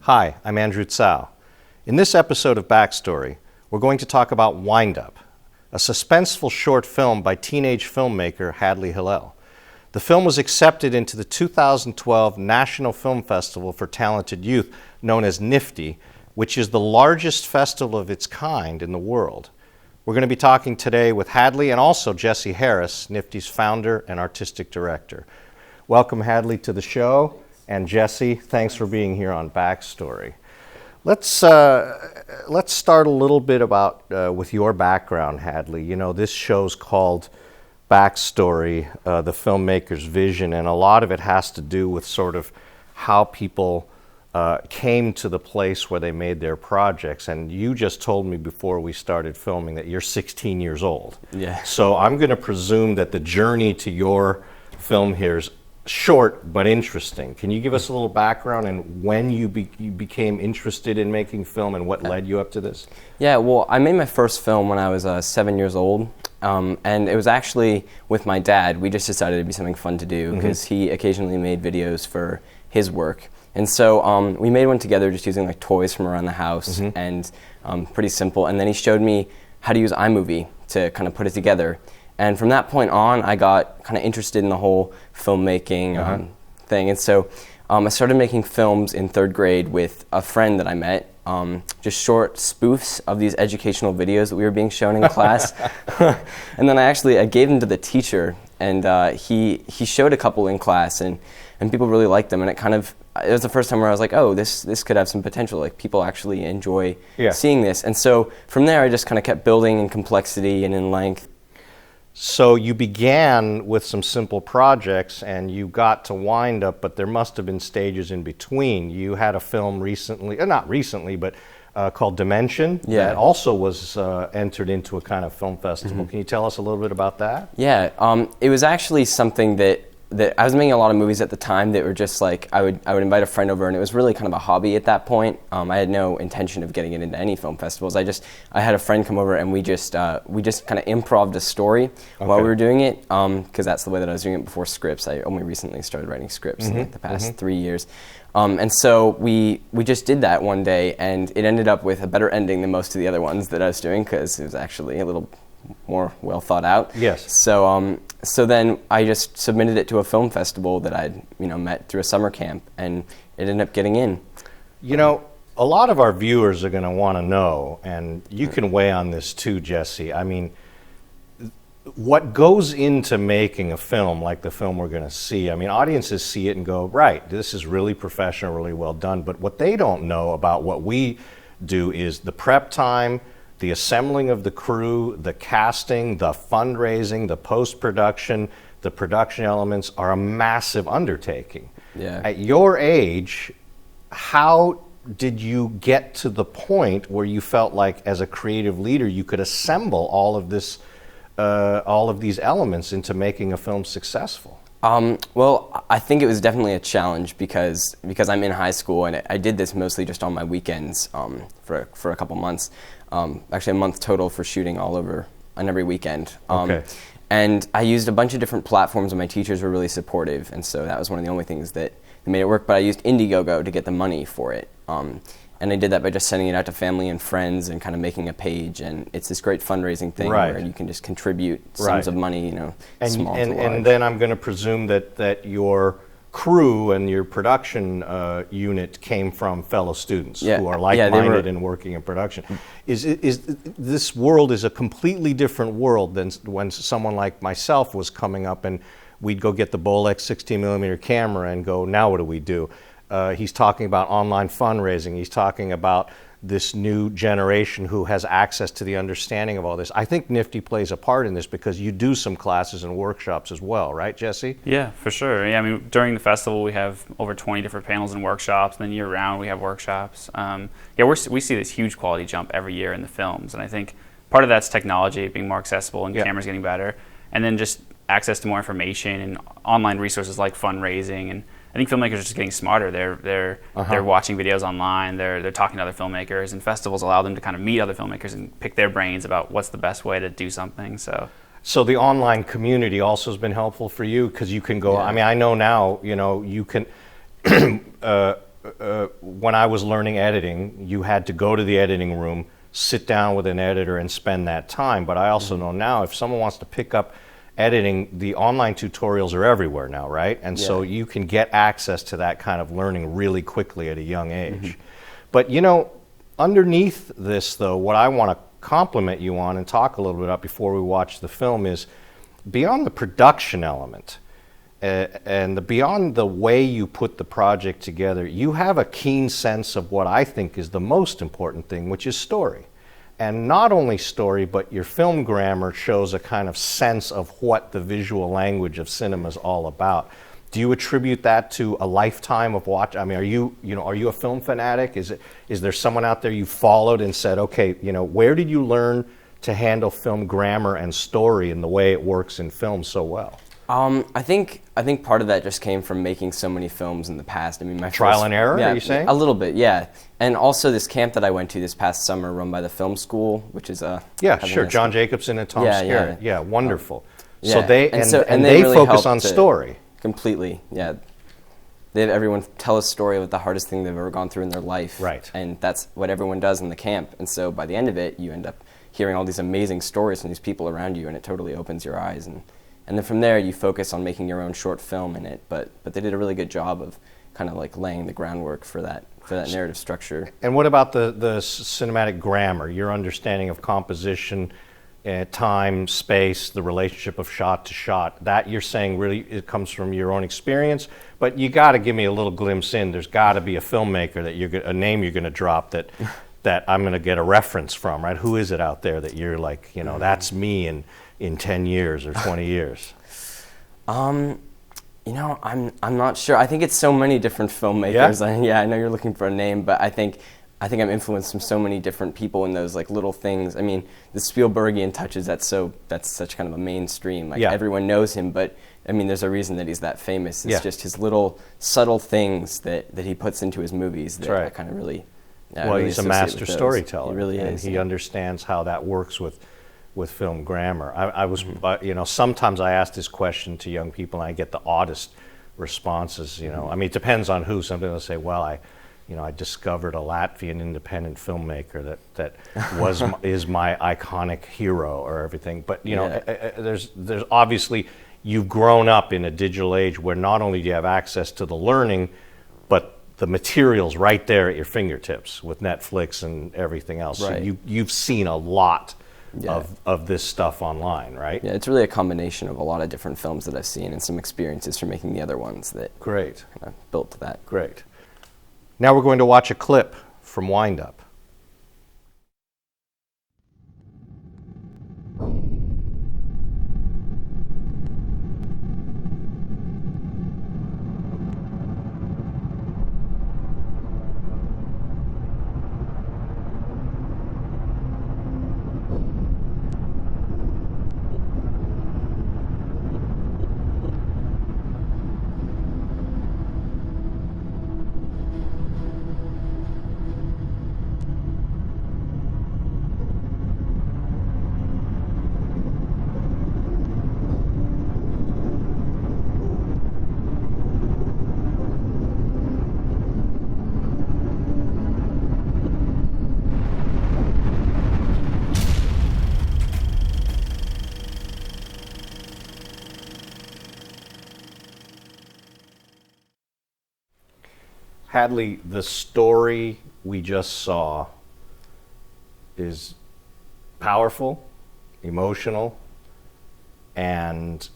Hi, I'm Andrew Tsao. In this episode of Backstory, we're going to talk about Wind Up, a suspenseful short film by teenage filmmaker Hadley Hillel. The film was accepted into the 2012 National Film Festival for Talented Youth, known as NFFTY, which is the largest festival of its kind in the world. We're going to be talking today with Hadley and also Jesse Harris, NFFTY's founder and artistic director. Welcome, Hadley, to the show. And Jesse, thanks for being here on Backstory. Let's start a little bit about with your background, Hadley. You know, this show's called Backstory, the filmmaker's vision, and a lot of it has to do with sort of how people came to the place where they made their projects. And you just told me before we started filming that you're 16 years old. Yeah. So I'm going to presume that the journey to your film here is short but interesting. Can you give us a little background and when you became interested in making film and what led you up to this? Yeah, well, I made my first film when I was 7 years old, and it was actually with my dad. We just decided it'd be something fun to do because he occasionally made videos for his work. And so we made one together just using like toys from around the house and pretty simple. And then he showed me how to use iMovie to kind of put it together. And from that point on, I got kind of interested in the whole filmmaking thing. And so I started making films in third grade with a friend that I met, just short spoofs of these educational videos that we were being shown in class. And then I gave them to the teacher, and he showed a couple in class, and people really liked them. And it was the first time where I was like, oh, this could have some potential. Like, people actually enjoy seeing this. And so from there, I just kind of kept building in complexity and in length. So you began with some simple projects and you got to Wind Up, but there must have been stages in between. You had a film recently, not recently, but called Dimension that also was entered into a kind of film festival. Can you tell us a little bit about that? Yeah, it was actually something that I was making a lot of movies at the time that were just like, I would invite a friend over, and it was really kind of a hobby at that point. I had no intention of getting it into any film festivals. I had a friend come over, and we just kind of improv'd a story while we were doing it, because that's the way that I was doing it before scripts. I only recently started writing scripts in like the past 3 years. And so we just did that one day, and it ended up with a better ending than most of the other ones that I was doing, because it was actually a little more well thought out. Yes. So then I just submitted it to a film festival that I'd met through a summer camp, and it ended up getting in. You know, a lot of our viewers are going to want to know, and you can weigh on this too, Jesse. I mean, what goes into making a film like the film we're going to see? I mean, audiences see it and go, right, this is really professional, really well done. But what they don't know about what we do is the prep time, the assembling of the crew, the casting, the fundraising, the post-production, the production elements are a massive undertaking. Yeah. At your age, how did you get to the point where you felt like, as a creative leader, you could assemble all of these elements into making a film successful? Well, I think it was definitely a challenge because I'm in high school, and I did this mostly just on my weekends for a couple months. Actually, a month total for shooting all over on every weekend. And I used a bunch of different platforms, and my teachers were really supportive, and so that was one of the only things that made it work. But I used Indiegogo to get the money for it. And I did that by just sending it out to family and friends and kind of making a page. And it's this great fundraising thing where you can just contribute sums of money, small to large. And then I'm going to presume that your crew and your production unit came from fellow students who are like-minded and working in production. This world is a completely different world than when someone like myself was coming up and we'd go get the Bolex 16mm camera and go, now what do we do? He's talking about online fundraising. He's talking about this new generation who has access to the understanding of all this. I think NFFTY plays a part in this because you do some classes and workshops as well, right, Jesse? Yeah, for sure. Yeah, I mean, during the festival we have over 20 different panels and workshops, and then year-round we have workshops. We see this huge quality jump every year in the films, and I think part of that's technology being more accessible and cameras getting better, and then just access to more information and online resources like fundraising. And I think filmmakers are just getting smarter. They're watching videos online. They're talking to other filmmakers, and festivals allow them to kind of meet other filmmakers and pick their brains about what's the best way to do something. So the online community also has been helpful for you because you can go. I mean, I know now. You can when I was learning editing, you had to go to the editing room, sit down with an editor and spend that time. But I also know now if someone wants to pick up editing, the online tutorials are everywhere now, right? And so you can get access to that kind of learning really quickly at a young age. But you know, underneath this though, what I want to compliment you on and talk a little bit about before we watch the film is beyond the production element and beyond the way you put the project together, you have a keen sense of what I think is the most important thing, which is story. And not only story, but your film grammar shows a kind of sense of what the visual language of cinema is all about. Do you attribute that to a lifetime of watch? I mean, are you a film fanatic? Is there someone out there you followed and said, okay, where did you learn to handle film grammar and story and the way it works in film so well? I think part of that just came from making so many films in the past. I mean, my trial and error. Are you saying? A little bit, yeah. And also this camp that I went to this past summer, run by the Film School, which is sure, John Jacobson and Tom Skerritt. Yeah, wonderful. So yeah. they they really focus on story completely. Yeah, they have everyone tell a story of the hardest thing they've ever gone through in their life. Right. And that's what everyone does in the camp. And so by the end of it, you end up hearing all these amazing stories from these people around you, and it totally opens your eyes. And then from there, you focus on making your own short film in it. But they did a really good job of kind of like laying the groundwork for that narrative structure. And what about the cinematic grammar, your understanding of composition, time, space, the relationship of shot to shot? That you're saying really it comes from your own experience, but you got to give me a little glimpse in. There's got to be a filmmaker a name you're going to drop that I'm going to get a reference from, right? Who is it out there that you're like, that's me in 10 years or 20 years? I'm not sure. I think it's so many different filmmakers. Yeah? I know you're looking for a name, but I think I'm influenced from so many different people in those like little things. I mean, the Spielbergian touches, that's such kind of a mainstream. Like everyone knows him, but I mean, there's a reason that he's that famous. It's just his little subtle things that he puts into his movies that I kind of really really he's a master storyteller. He really is. And he understands how that works with film grammar. I was, sometimes I ask this question to young people and I get the oddest responses. I mean, it depends on who. Somebody will say, well, I discovered a Latvian independent filmmaker that is my iconic hero or everything. But there's obviously you've grown up in a digital age where not only do you have access to the learning, but the material's right there at your fingertips with Netflix and everything else. Right. So you've seen a lot of this stuff online, right? Yeah, it's really a combination of a lot of different films that I've seen and some experiences from making the other ones that Great. Kind of built to that. Great. Now we're going to watch a clip from Wind Up. Hadley, the story we just saw is powerful, emotional, and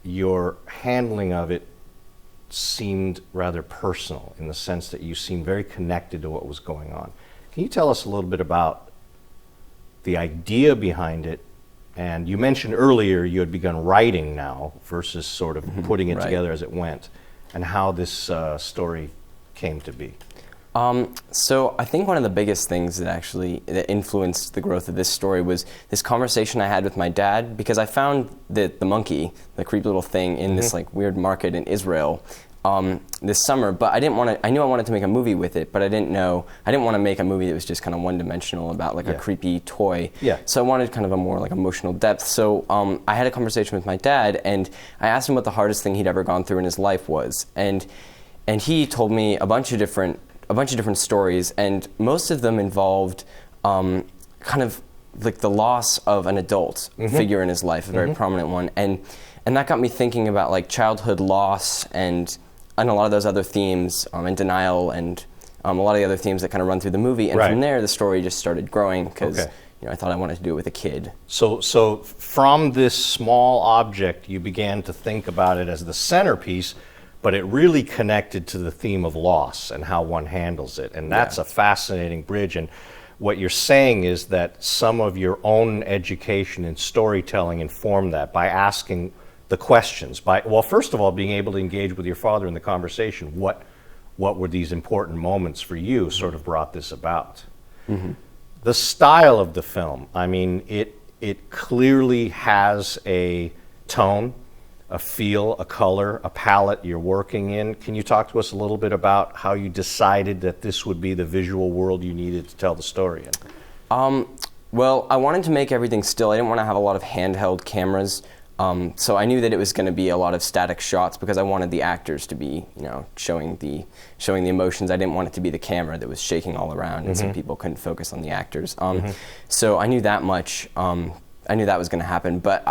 your handling of it seemed rather personal in the sense that you seemed very connected to what was going on. Can you tell us a little bit about the idea behind it? And you mentioned earlier you had begun writing now versus sort of putting it together as it went, and how this story came to be. So I think one of the biggest things that influenced the growth of this story was this conversation I had with my dad, because I found the monkey, the creepy little thing, in this like weird market in Israel this summer. But I knew I wanted to make a movie with it, but I didn't want to make a movie that was just kind of one-dimensional about like a creepy toy. Yeah. So I wanted kind of a more like emotional depth. So I had a conversation with my dad, and I asked him what the hardest thing he'd ever gone through in his life was, and and he told me a bunch of different stories, and most of them involved kind of like the loss of an adult figure in his life, a very prominent one, and that got me thinking about like childhood loss and a lot of those other themes, and denial, and a lot of the other themes that kind of run through the movie. And from there, the story just started growing because I thought I wanted to do it with a kid. So from this small object, you began to think about it as the centerpiece, but it really connected to the theme of loss and how one handles it. And that's a fascinating bridge. And what you're saying is that some of your own education and storytelling informed that by asking the questions. Well, first of all, being able to engage with your father in the conversation. What were these important moments for you sort of brought this about. The style of the film, I mean, it clearly has a tone, a feel, a color, a palette you're working in. Can you talk to us a little bit about how you decided that this would be the visual world you needed to tell the story in? Well, I wanted to make everything still. I didn't want to have a lot of handheld cameras. So I knew that it was going to be a lot of static shots because I wanted the actors to be, showing the emotions. I didn't want it to be the camera that was shaking all around, and so people couldn't focus on the actors. So I knew that much. I knew that was going to happen. But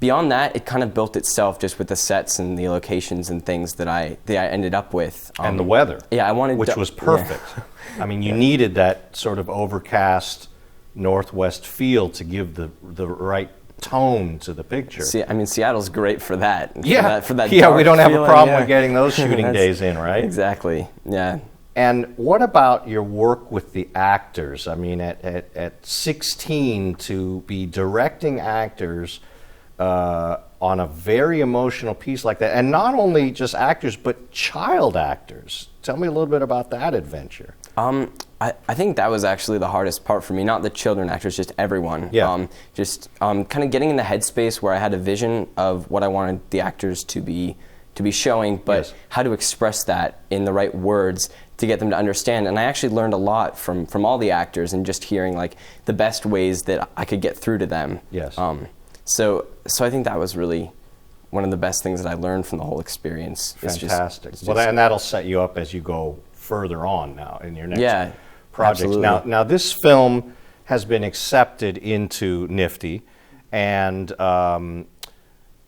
beyond that, it kind of built itself just with the sets and the locations and things that I ended up with. And the weather. Yeah, I wanted which was perfect. Yeah. I mean, you needed that sort of overcast northwest feel to give the right tone to the picture. See, I mean, Seattle's great for that. Yeah, for that we don't have feeling, a problem with getting those shooting days in, right? Exactly. Yeah. And what about your work with the actors? I mean, at 16 to be directing actors on a very emotional piece like that, and not only just actors but child actors. Tell me a little bit about that adventure. I think that was actually the hardest part for me, not the children actors, just everyone. Yeah. Kind of getting in the headspace where I had a vision of what I wanted the actors to be showing, but how to express that in the right words to get them to understand. And I actually learned a lot from all the actors and just hearing like the best ways that I could get through to them. Yes. So I think that was really one of the best things that I learned from the whole experience. Fantastic. And that'll set you up as you go further on now in your next projects. Absolutely. Now this film has been accepted into NFFTY, and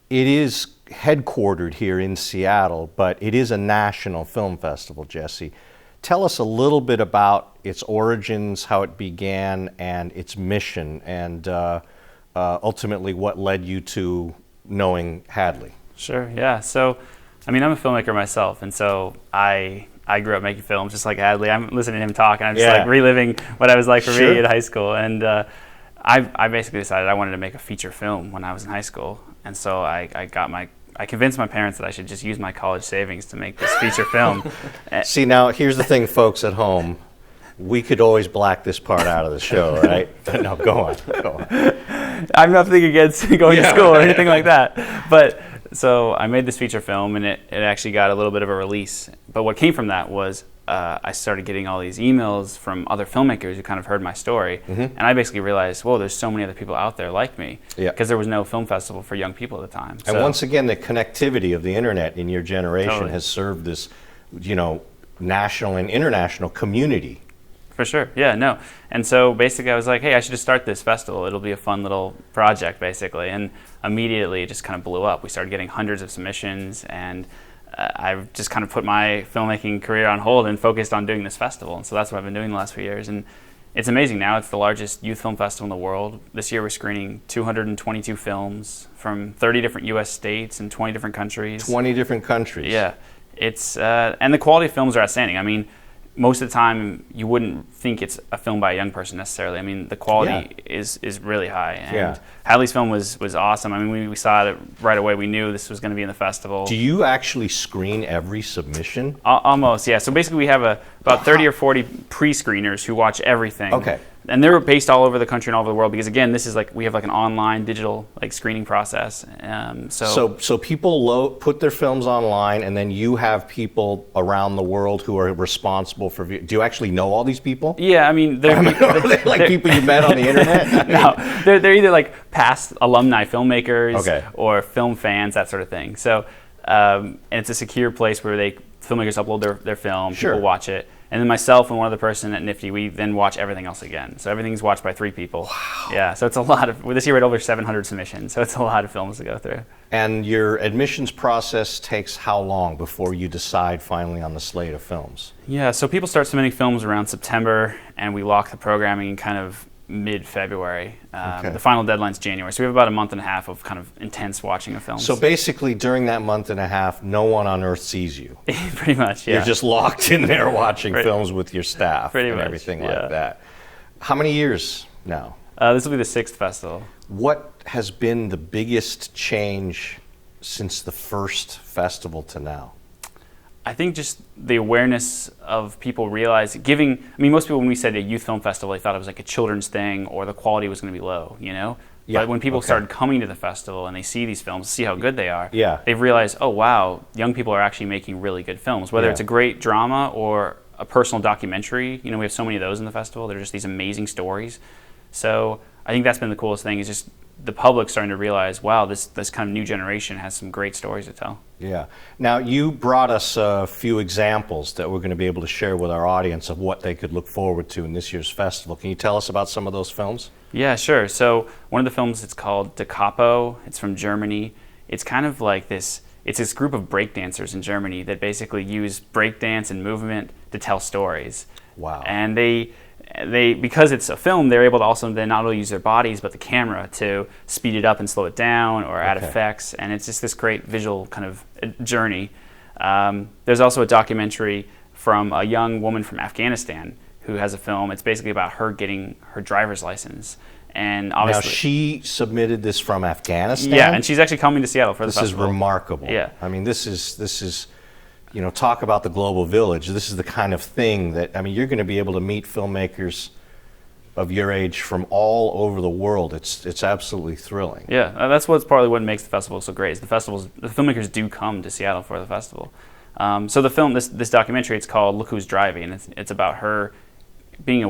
it is headquartered here in Seattle, but it is a national film festival, Jesse. Tell us a little bit about its origins, how it began, and its mission, and ultimately what led you to knowing Hadley. Sure, yeah. So, I mean, I'm a filmmaker myself, and so I grew up making films just like Hadley. I'm listening to him talk, and I'm just like reliving what I was like for me in high school. And I basically decided I wanted to make a feature film when I was in high school, and so I convinced my parents that I should just use my college savings to make this feature film. See, now here's the thing, folks at home. We could always black this part out of the show, right? No, go on. I'm nothing against going to school or anything like that. But so I made this feature film, and it actually got a little bit of a release. But what came from that was I started getting all these emails from other filmmakers who kind of heard my story. And I basically realized, whoa, there's so many other people out there like me. Because there was no film festival for young people at the time. And once again, the connectivity of the internet in your generation has served this, national and international community. For sure, yeah, no. And so basically I was like, hey, I should just start this festival. It'll be a fun little project, basically. And immediately it just kind of blew up. We started getting hundreds of submissions, and I've just kind of put my filmmaking career on hold and focused on doing this festival. And so that's what I've been doing the last few years. And it's amazing now. It's the largest youth film festival in the world. This year we're screening 222 films from 30 different U.S. states and 20 different countries. 20 different countries. Yeah. It's and the quality of films are outstanding. I mean, most of the time you wouldn't think it's a film by a young person necessarily. I mean, the quality is really high. And Hadley's film was awesome. I mean, we saw it right away. We knew this was going to be in the festival. Do you actually screen every submission? Almost, yeah. So basically we have about 30 or 40 pre-screeners who watch everything. Okay. And they're based all over the country and all over the world because, again, this is we have an online digital screening process. So people put their films online, and then you have people around the world who are responsible for. Do you actually know all these people? Yeah, I mean, they're like people you met on the internet. No, they're either past alumni filmmakers or film fans, that sort of thing. So, and it's a secure place where filmmakers upload their film, Sure. people watch it, and then myself and one other person at NFFTY, we then watch everything else again. So everything's watched by 3 people. Wow. Yeah, so it's a lot of, this year we had over 700 submissions, so it's a lot of films to go through. And your admissions process takes how long before you decide finally on the slate of films? Yeah, so people start submitting films around September, and we lock the programming in kind of mid-February. Okay. The final deadline's January, so we have about a month and a half of kind of intense watching of films. So basically, during that month and a half, no one on earth sees you. Pretty much, yeah. You're just locked in there watching films with your staff Pretty and much, everything yeah. like that. How many years now? This will be the 6th festival. What has been the biggest change since the first festival to now? I think just the awareness of people realize most people, when we said a youth film festival, they thought it was like a children's thing or the quality was going to be low, you know? Yeah, But when people okay. started coming to the festival and they see these films, see how good they are, Yeah. they've realized, oh wow, young people are actually making really good films. Whether Yeah. it's a great drama or a personal documentary, we have so many of those in the festival. They're just these amazing stories. So I think that's been the coolest thing, is just the public starting to realize, wow, this kind of new generation has some great stories to tell. Yeah. Now, you brought us a few examples that we're going to be able to share with our audience of what they could look forward to in this year's festival. Can you tell us about some of those films? Yeah, sure. So one of the films, it's called Da Capo. It's from Germany. It's kind of like this group of breakdancers in Germany that basically use breakdance and movement to tell stories. Wow. And they because it's a film, they're able to also then not only use their bodies but the camera to speed it up and slow it down or add Okay. effects, and it's just this great visual kind of journey. There's also a documentary from a young woman from Afghanistan who has a film. It's basically about her getting her driver's license, and Now, obviously she submitted this from Afghanistan? yeah, and she's actually coming to Seattle for the This is festival. remarkable. Yeah. I mean, this is, talk about the global village. This is the kind of thing that, you're going to be able to meet filmmakers of your age from all over the world. It's absolutely thrilling. Yeah, that's what's partly what makes the festival so great. Is the filmmakers do come to Seattle for the festival. So the film, this documentary, it's called Look Who's Driving, and it's about her being a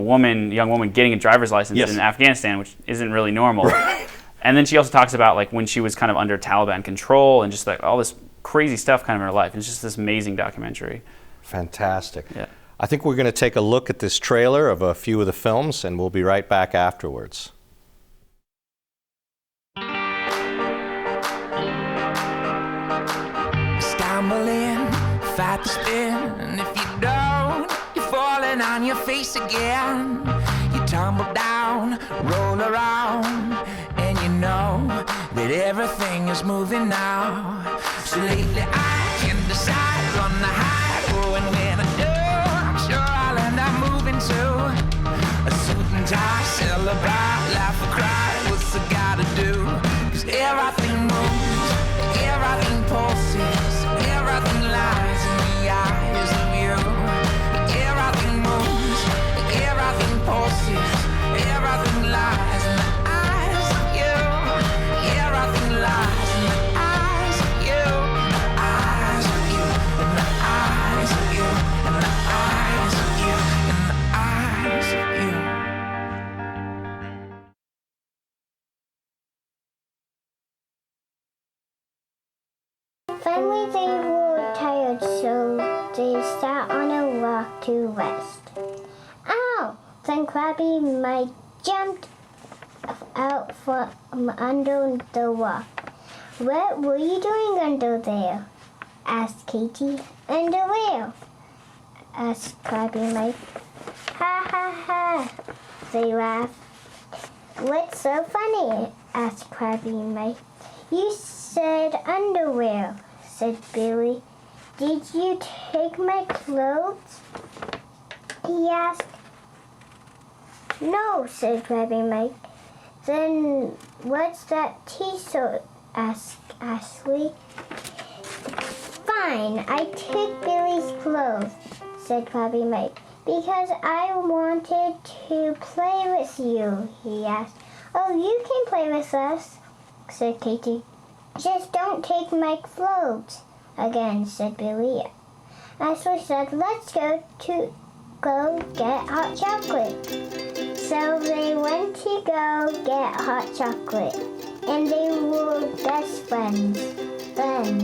young woman getting a driver's license Yes. in Afghanistan, which isn't really normal. Right. And then she also talks about like when she was kind of under Taliban control and just like all this crazy stuff kind of in her life. It's just this amazing documentary. Fantastic. Yeah. I think we're going to take a look at this trailer of a few of the films, and we'll be right back afterwards. Stumbling, fight the spin, and if you don't, you're falling on your face again. You tumble down, roll around, and you know that everything is moving now. So lately I can decide, run the hide, oh, and when I do, I'm sure I'll end up moving to a suit and tie, celebrate, laugh or cry, what's I gotta do? 'Cause everything moves, everything pulses, everything lies in the eyes of you. Everything moves, everything pulses, everything lies in the eyes of you. Everything lies in the eyes of you, the eyes of you, in the eyes of you, in the eyes of you, in the eyes of you. Finally, they were tired, so they sat on a rock to rest. Ow! Then Krabby Mike jumped out from under the rock. What were you doing under there? Asked Katie. Under where? Asked Krabby Mike. Ha ha ha! They laughed. What's so funny? Asked Krabby Mike. You said underwear, said Billy. Did you take my clothes? He asked. No, said Krabby Mike. Then what's that t-shirt? Asked Ashley. Fine, I took Billy's clothes, said Krabby Mike, because I wanted to play with you, he asked. Oh, you can play with us, said Katie. Just don't take my clothes, again, said Billy. Ashley said, let's go get hot chocolate. So they went to go get hot chocolate, and they were best friends then.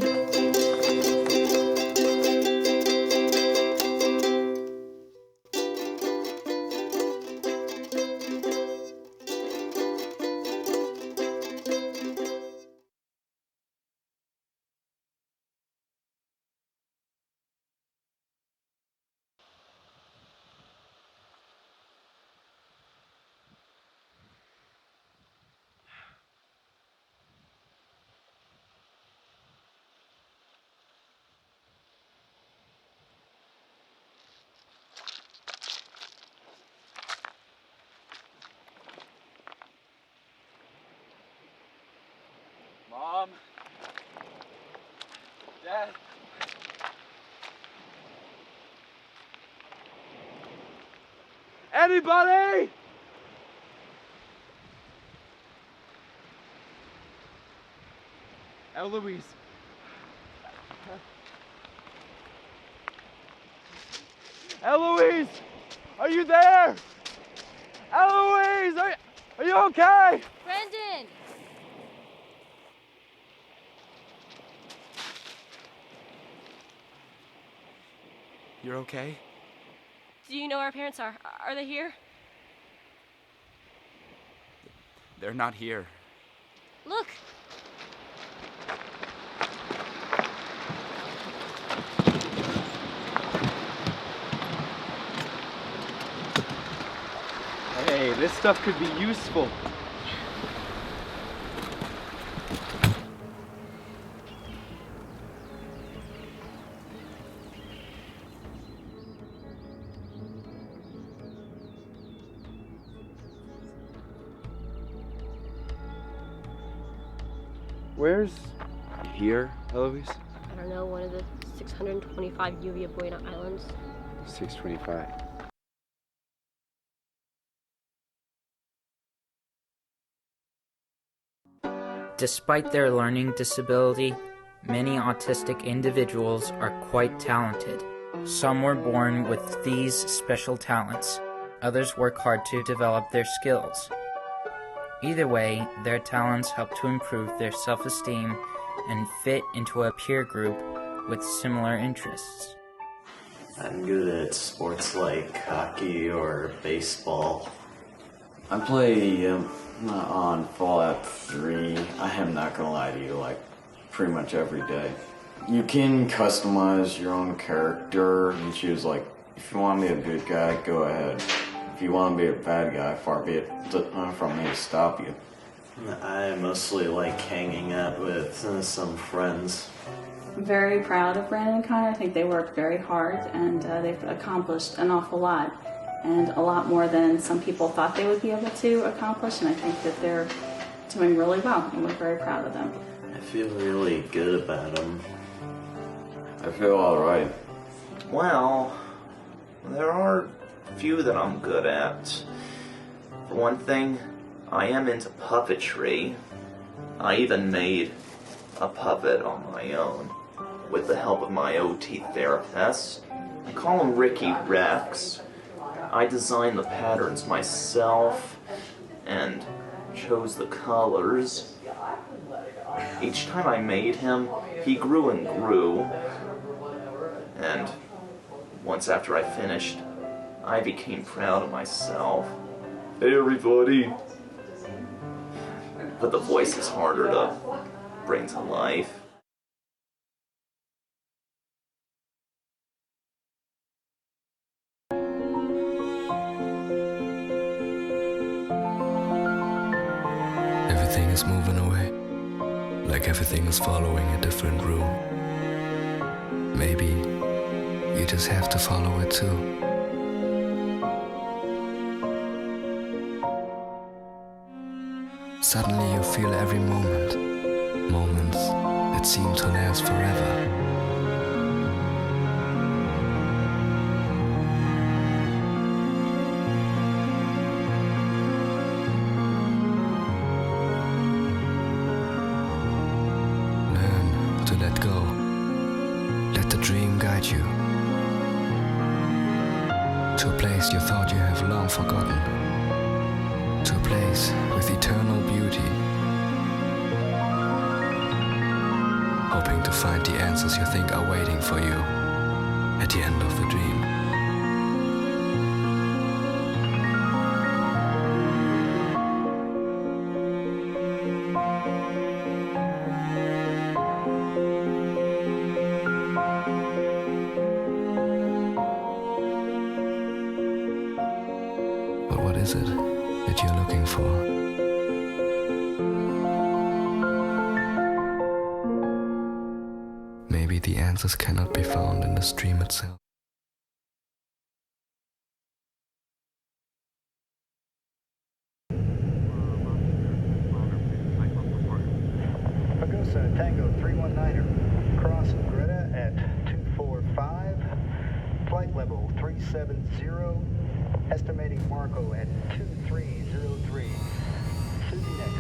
Mom? Dad? Anybody? Eloise. Eloise! Are you there? Eloise! Are you okay? Brendan! You're okay? Do you know where our parents are? Are they here? They're not here. Look! Hey, this stuff could be useful. Where's here, Eloise? I don't know, one of the 625 uwvideo islands. 625. Despite their learning disability, many autistic individuals are quite talented. Some were born with these special talents. Others work hard to develop their skills. Either way, their talents help to improve their self-esteem and fit into a peer group with similar interests. I'm good at sports like hockey or baseball. I play on Fallout 3. I am not gonna lie to you, like pretty much every day. You can customize your own character and choose, like, if you want to be a good guy, go ahead. If you want to be a bad guy, far be it from me to stop you. I mostly like hanging out with some friends. I'm very proud of Brandon and Connor. I think they worked very hard and they've accomplished an awful lot, and a lot more than some people thought they would be able to accomplish, and I think that they're doing really well, and we're very proud of them. I feel really good about them. I feel alright. Well, there are a few that I'm good at. For one thing, I am into puppetry. I even made a puppet on my own with the help of my OT therapist. I call him Ricky Rex. I designed the patterns myself and chose the colors. Each time I made him, he grew and grew. And once after I finished, I became proud of myself. Hey everybody! But the voice is harder to bring to life. Everything is moving away, like everything is following a different route. Maybe you just have to follow it too. Suddenly you feel every moment, moments that seem to last forever. Learn to let go. Let the dream guide you to a place you thought you have long forgotten, to a place with eternal beauty, hoping to find the answers you think are waiting for you at the end of the dream. But what is it that you're looking for? Maybe the answers cannot be found in the stream itself. Tango 319er, cross Greta at 245, flight level 370, estimating Marco at 2303. Susie next.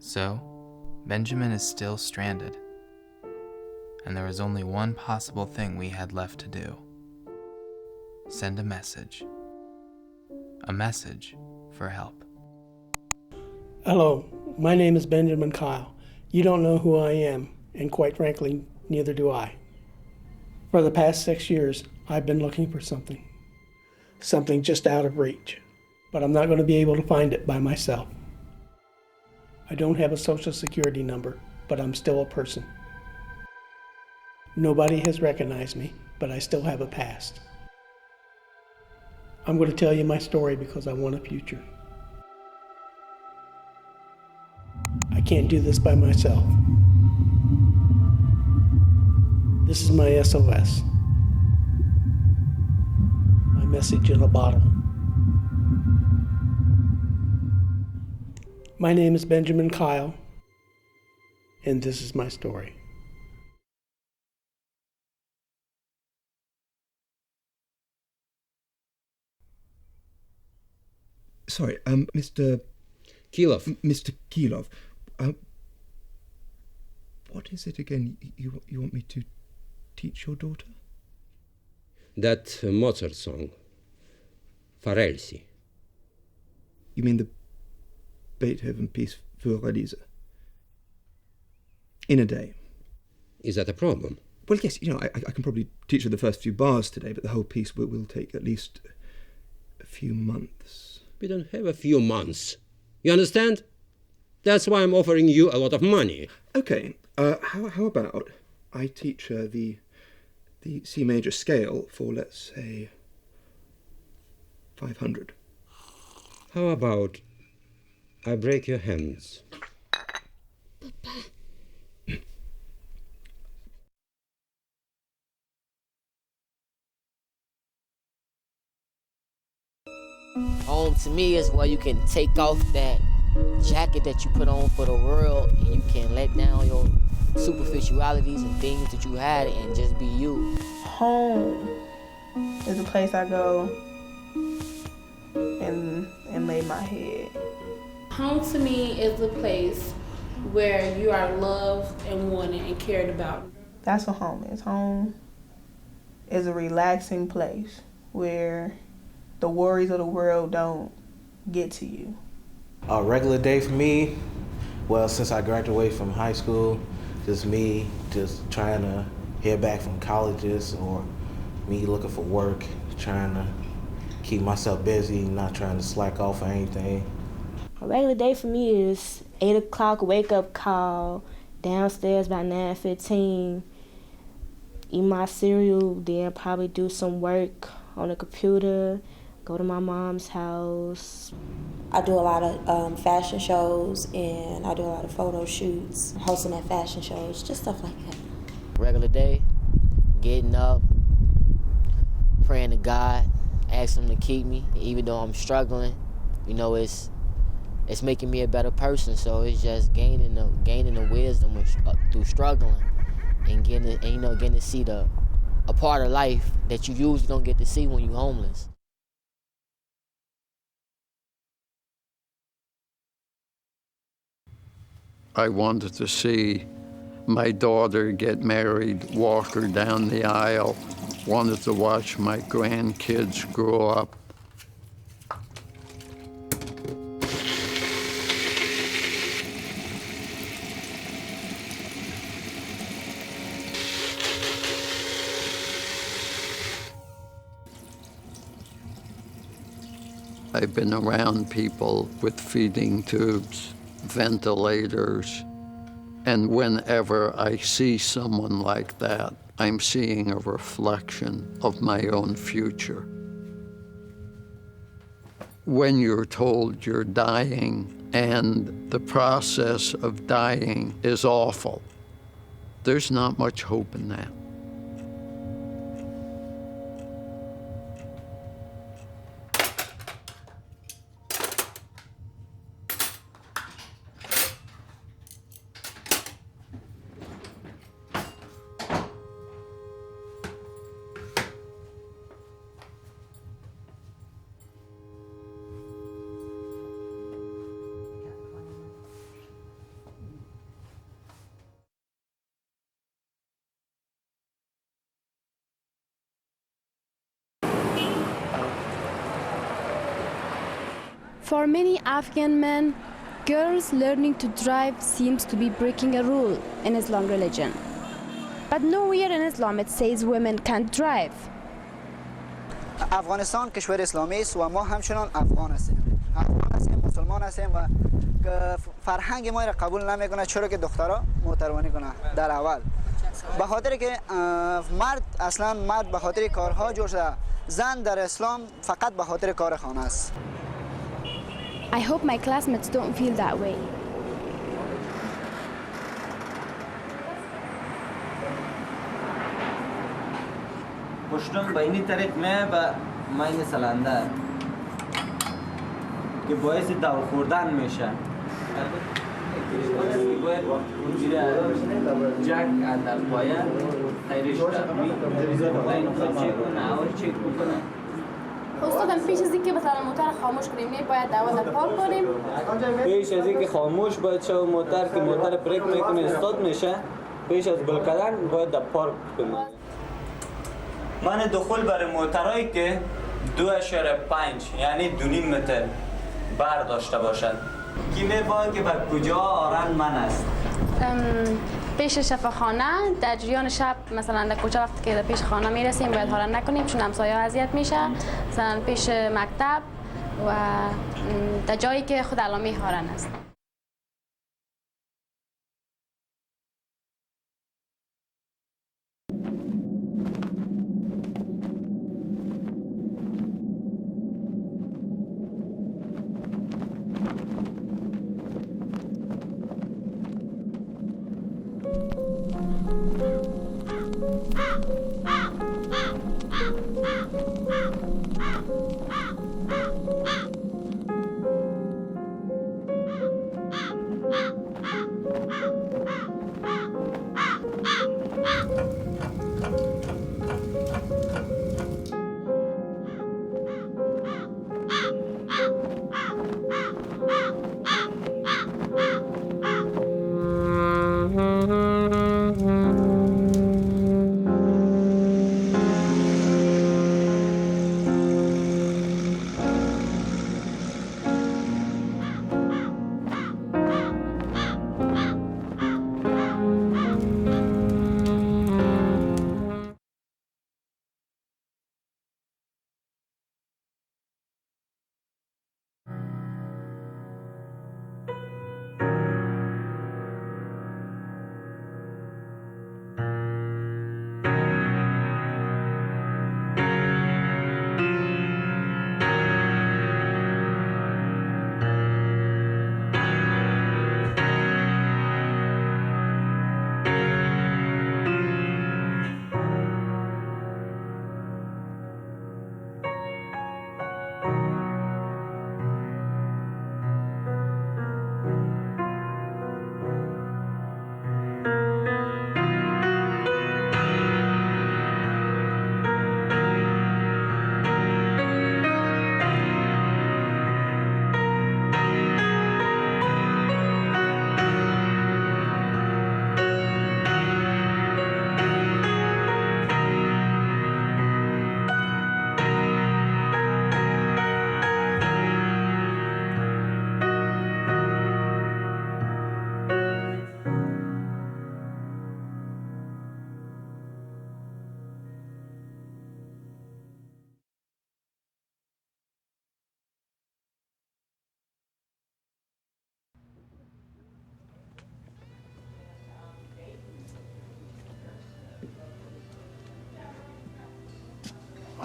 So, Benjamin is still stranded, and there was only one possible thing we had left to do. Send a message. A message for help. Hello, my name is Benjamin Kyle. You don't know who I am, and quite frankly, neither do I. For the past 6 years, I've been looking for something just out of reach, but I'm not going to be able to find it by myself. I don't have a social security number, but I'm still a person. Nobody has recognized me, but I still have a past. I'm going to tell you my story because I want a future. I can't do this by myself. This is my SOS. My message in a bottle. My name is Benjamin Kyle, and this is my story. Sorry, Mr. Kilov. Mr. Kilov, what is it again you want me to teach your daughter? That Mozart song, Farelsi. You mean the Beethoven piece Für in a day? Is that a problem? Well, yes, I can probably teach her the first few bars today, but the whole piece will take at least a few months. We don't have a few months. You understand? That's why I'm offering you a lot of money. Okay, how about I teach her the C major scale for, let's say, 500. How about I break your hands? Home to me is where you can take off that jacket that you put on for the world, and you can let down your superficialities and things that you had and just be you. Home is a place I go and lay my head. Home to me is a place where you are loved and wanted and cared about. That's what home is. Home is a relaxing place where the worries of the world don't get to you. A regular day for me, well, since I graduated from high school, just me just trying to hear back from colleges, or me looking for work, trying to keep myself busy, not trying to slack off or anything. A regular day for me is 8 o'clock wake up call, downstairs by 9:15, eat my cereal, then probably do some work on the computer, go to my mom's house. I do a lot of fashion shows, and I do a lot of photo shoots, hosting at fashion shows, just stuff like that. Regular day, getting up, praying to God, asking Him to keep me, even though I'm struggling. You know, it's making me a better person. So it's just gaining the wisdom through struggling, and getting to see a part of life that you usually don't get to see when you're homeless. I wanted to see my daughter get married, walk her down the aisle, wanted to watch my grandkids grow up. I've been around people with feeding tubes, ventilators, and whenever I see someone like that, I'm seeing a reflection of my own future. When you're told you're dying and the process of dying is awful, there's not much hope in that. For many Afghan men, girls learning to drive seems to be breaking a rule in Islam religion. But nowhere in Islam it says women can't drive. افغانستان کشور اسلامی است و ما همچنان افغان هستیم. افغان هستیم، مسلمان هستیم و فرهنگ ما را قبول نمیکنه چرا که دخترها موتروانی کنه در اول. به خاطر که مرد به خاطر کارها جور شده. زن در اسلام فقط به خاطر کار خانه است. I hope my classmates don't feel that way. پشتم به این طریق به مین سلنده که باعث دور خوردن میشه. باید جک اندر پایه خیرش چک بکنه. استادم پیش از اینکه مثلا موتور خاموش کنیم باید دوازه پارک کنیم. پیش از اینکه خاموش باید شو موتور که موتور بریک میکنه استاد میشه پیش از بل کردن باید پارک کنیم. من دخول برای موترهایی که 2.5 یعنی 2.5 متر بر داشته باشد کی می‌باید که بر کجا آرن من است. پیش شفاخانه در جریان شب مثلا در کوچه وقتی که پیش خانه میرسیم باید هارن نکنیم چون همسایه اذیت میشه. مثلا پیش مکتب و در جایی که خود علامه هارن است.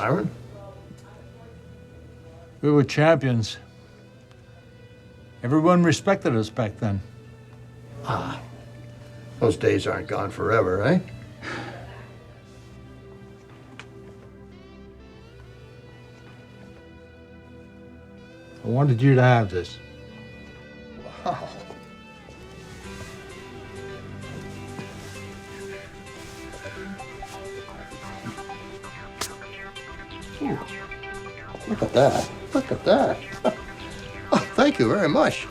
Myron? We were champions. Everyone respected us back then. Ah, those days aren't gone forever, eh? I wanted you to have this. Wow. Ooh. Look at that. Look at that. Oh, thank you very much.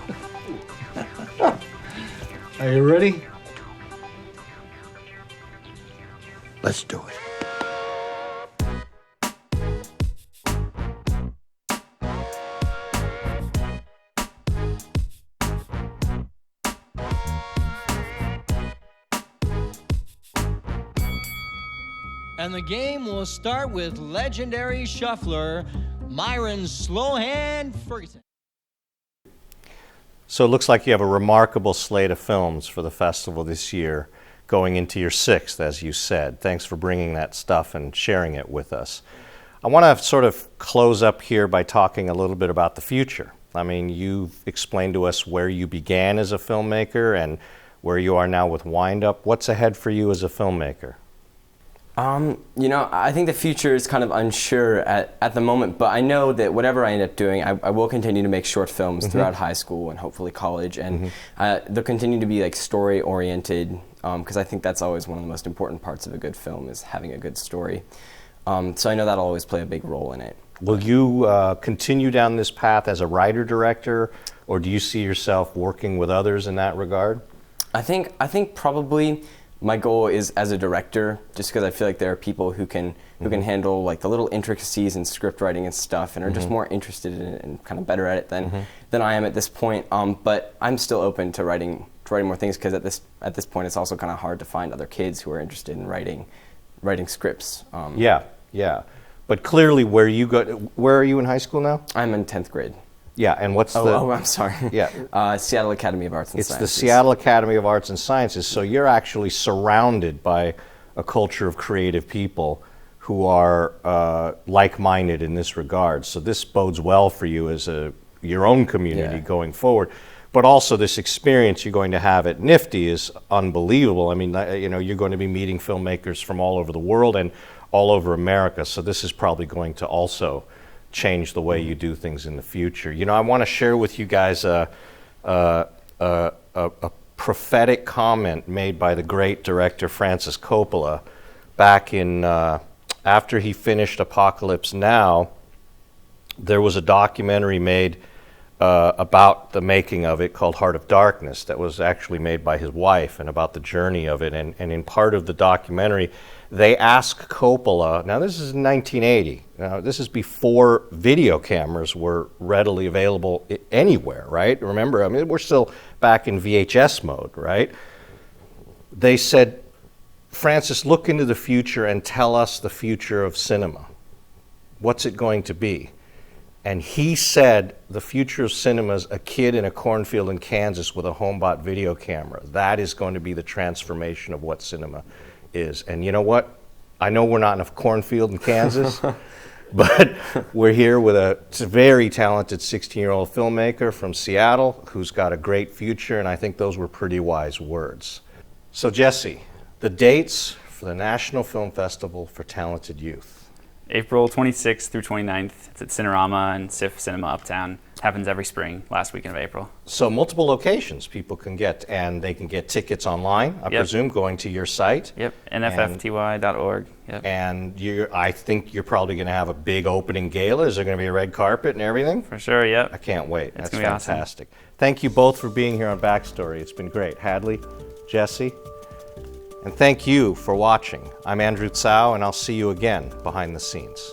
Are you ready? Let's do it. And the game will start with legendary shuffler Myron Slowhand Ferguson. So it looks like you have a remarkable slate of films for the festival this year, going into your 6th, as you said. Thanks for bringing that stuff and sharing it with us. I want to sort of close up here by talking a little bit about the future. I mean, you've explained to us where you began as a filmmaker and where you are now with Wind Up. What's ahead for you as a filmmaker? You know, I think the future is kind of unsure at the moment, but I know that whatever I end up doing, I will continue to make short films throughout high school and hopefully college, and they'll continue to be like story-oriented, because I think that's always one of the most important parts of a good film, is having a good story. So I know that'll always play a big role in it. Will you continue down this path as a writer-director, or do you see yourself working with others in that regard? I think probably my goal is as a director, just because I feel like there are people who can handle like the little intricacies in script writing and stuff, and are just more interested in it and kind of better at it than I am at this point. But I'm still open to writing more things, because at this point it's also kind of hard to find other kids who are interested in writing scripts. Yeah. But clearly, where are you in high school now? I'm in 10th grade. Yeah, and what's I'm sorry. Yeah. Seattle Academy of Arts and Sciences. It's the Seattle Academy of Arts and Sciences, so you're actually surrounded by a culture of creative people who are like-minded in this regard. So this bodes well for you as your own community going forward. But also this experience you're going to have at NFFTY is unbelievable. I mean, you're going to be meeting filmmakers from all over the world and all over America, so this is probably going to also change the way you do things in the future. You know, I want to share with you guys a prophetic comment made by the great director Francis Coppola back in, after he finished Apocalypse Now. There was a documentary made about the making of it called Heart of Darkness that was actually made by his wife, and about the journey of it. And in part of the documentary, they asked Coppola, now this is in 1980, now this is before video cameras were readily available anywhere, right? Remember, I mean, we're still back in VHS mode, right? They said, Francis, look into the future and tell us the future of cinema. What's it going to be? And he said, the future of cinema is a kid in a cornfield in Kansas with a home-bought video camera. That is going to be the transformation of what cinema is. And you know what? I know we're not in a cornfield in Kansas, but we're here with a very talented 16-year-old filmmaker from Seattle who's got a great future, and I think those were pretty wise words. So Jesse, the dates for the National Film Festival for Talented Youth. April 26th through 29th. It's at Cinerama and SIF Cinema Uptown. Happens every spring, last weekend of April. So multiple locations people can get, and they can get tickets online, I presume, going to your site. Yep, NFFTY.org. Yep. And I think you're probably going to have a big opening gala. Is there going to be a red carpet and everything? For sure, yep. I can't wait. It's That's fantastic. Awesome. Thank you both for being here on Backstory. It's been great. Hadley, Jesse, and thank you for watching. I'm Andrew Tsao, and I'll see you again behind the scenes.